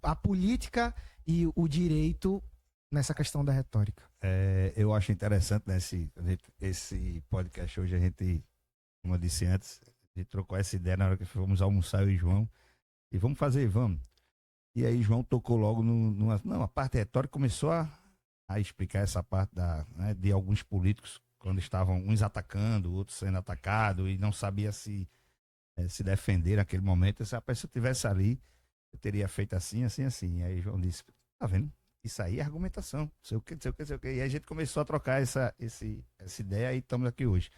a política e o direito nessa questão da retórica. Eu acho interessante, né, esse podcast hoje a gente, como eu disse antes, a gente trocou essa ideia na hora que fomos almoçar eu e João, e vamos. E aí João tocou logo não, a parte retórica começou a explicar essa parte né, de alguns políticos, quando estavam uns atacando, outros sendo atacados, e não sabia se defender naquele momento. Se a pessoa estivesse ali, eu teria feito assim, assim, assim. E aí João disse, tá vendo? Isso aí é argumentação, não sei o que, não sei o que, não sei o que. E aí a gente começou a trocar essa ideia e estamos aqui hoje.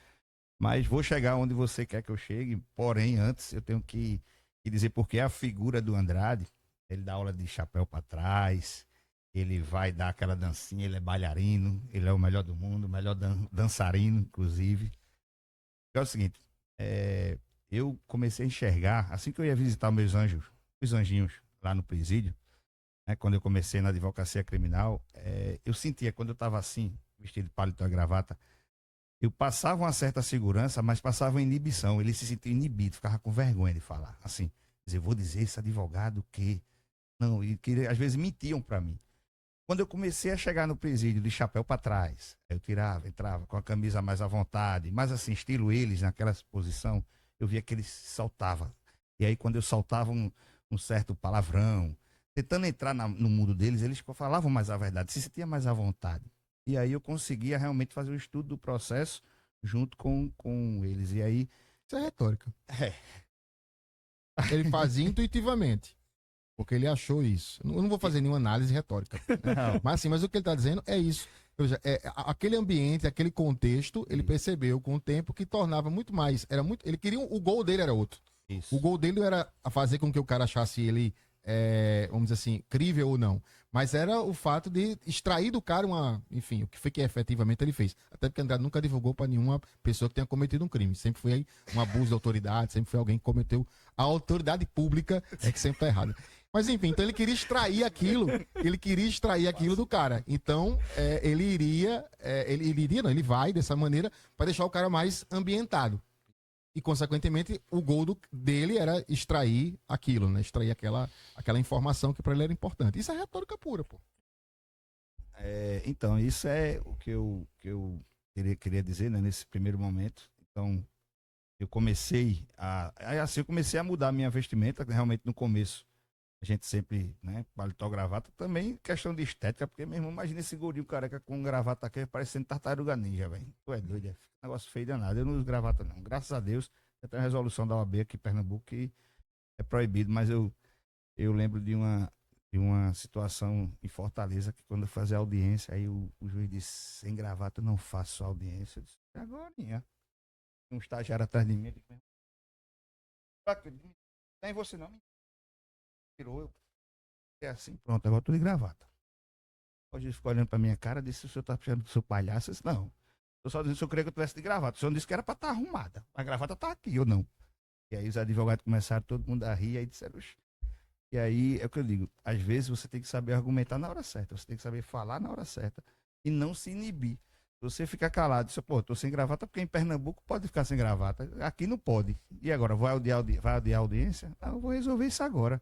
Mas vou chegar onde você quer que eu chegue, porém, antes eu tenho que dizer porque a figura do Andrade, ele dá aula de chapéu para trás, ele vai dar aquela dancinha, ele é bailarino, ele é o melhor do mundo, o melhor dançarino, inclusive. É o seguinte, eu comecei a enxergar, assim que eu ia visitar meus anjos, os anjinhos lá no presídio, né, quando eu comecei na advocacia criminal, eu sentia, quando eu estava assim, vestido de paletó e gravata, eu passava uma certa segurança, mas passava uma inibição. Ele se sentia inibido, ficava com vergonha de falar. Assim, dizer, vou dizer esse advogado que... Não, e que às vezes mentiam para mim. Quando eu comecei a chegar no presídio de chapéu para trás, eu tirava, entrava com a camisa mais à vontade, mas assim, estilo eles, naquela posição, eu via que eles saltavam. E aí, quando eu saltava um certo palavrão, tentando entrar no mundo deles, eles falavam mais a verdade, se sentia mais à vontade. E aí eu conseguia realmente fazer o estudo do processo junto com eles. E aí. Isso é retórica. É. Ele fazia intuitivamente. Porque ele achou isso. Eu não vou fazer nenhuma análise retórica. Né? Mas o que ele está dizendo é isso. Seja, aquele ambiente, aquele contexto, ele percebeu com o tempo que tornava muito mais. Ele queria. O gol dele era outro. Isso. O gol dele era fazer com que o cara achasse ele, vamos dizer assim, crível ou não. Mas era o fato de extrair do cara enfim, o que foi que efetivamente ele fez. Até porque Andrade nunca divulgou para nenhuma pessoa que tenha cometido um crime. Sempre foi um abuso de autoridade, sempre foi alguém que cometeu. A autoridade pública é que sempre tá errada. Mas enfim, então ele queria extrair aquilo do cara. Então, ele vai dessa maneira para deixar o cara mais ambientado. E, consequentemente, o gol dele era extrair aquilo, né? Extrair aquela informação que para ele era importante. Isso é retórica pura, pô. Então, isso é o que eu queria dizer, né, nesse primeiro momento. Então, eu comecei a mudar a minha vestimenta, realmente no começo. A gente sempre, né, paletó, gravata, também questão de estética, porque, meu irmão, imagina esse gordinho careca com gravata aqui, parecendo tartaruga ninja, velho. Tu é doido, negócio feio danado. Eu não uso gravata, não. Graças a Deus, já tem a resolução da OAB aqui em Pernambuco que é proibido, mas eu lembro de uma situação em Fortaleza, que quando eu fazia audiência, aí o juiz disse, sem gravata eu não faço audiência. Eu disse, agora, um estagiário atrás de mim, ele disse, nem você não, tirou, eu assim, pronto, agora eu tô de gravata. O juiz ficou olhando pra minha cara, disse, o senhor tá achando que sou palhaço? Eu disse, não, eu só disse que eu queria que eu tivesse de gravata, o senhor disse que era pra estar arrumada, a gravata tá aqui, ou não. E aí os advogados começaram todo mundo a rir, aí disseram, e aí é o que eu digo, às vezes você tem que saber argumentar na hora certa, você tem que saber falar na hora certa, e não se inibir. Você fica calado, diz, pô, tô sem gravata, porque em Pernambuco pode ficar sem gravata, aqui não pode. E agora, vai adiar a audiência? Não, eu vou resolver isso agora.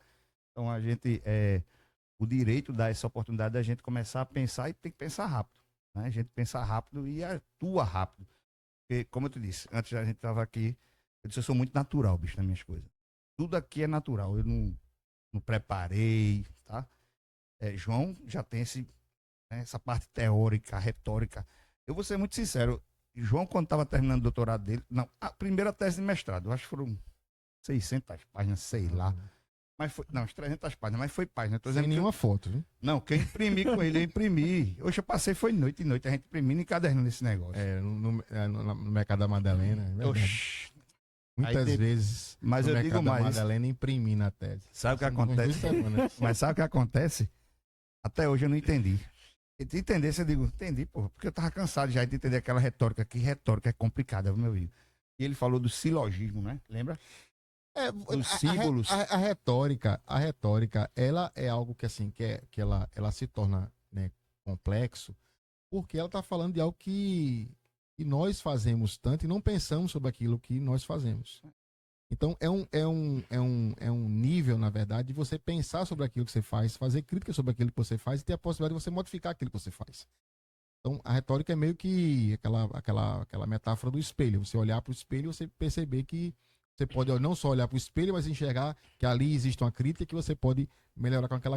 Então a gente, o direito dá essa oportunidade da gente começar a pensar e tem que pensar rápido. Né? A gente pensa rápido e atua rápido. Porque, como eu te disse, antes a gente estava aqui, eu disse, eu sou muito natural, bicho, nas minhas coisas. Tudo aqui é natural, eu não preparei, tá? João já tem essa parte teórica, retórica. Eu vou ser muito sincero, João, quando estava terminando o doutorado dele, não, a primeira tese de mestrado, eu acho que foram 600 páginas, sei lá. Mas foi, não, as 300 páginas, mas foi página. Sem nenhuma foto, viu? Não, que eu imprimi com ele, eu imprimi. Hoje eu passei, foi noite e noite, a gente imprimindo e caderno nesse negócio. No Mercado da Madalena. Muitas vezes, mas eu digo mais. Madalena imprimi na tese. Sabe o que acontece? Mas sabe o que acontece? Até hoje eu não entendi. E se entendesse, eu digo, entendi, porra, porque eu tava cansado já de entender aquela retórica, que retórica é complicada, meu amigo. E ele falou do silogismo, né? Lembra? Os símbolos. A retórica, ela é algo que assim, que ela se torna, né, complexo, porque ela está falando de algo que nós fazemos tanto e não pensamos sobre aquilo que nós fazemos. Então, é um nível, na verdade, de você pensar sobre aquilo que você faz, fazer crítica sobre aquilo que você faz e ter a possibilidade de você modificar aquilo que você faz. Então, a retórica é meio que aquela metáfora do espelho. Você olhar para o espelho e você perceber que você pode não só olhar para o espelho, mas enxergar que ali existe uma crítica que você pode melhorar com aquela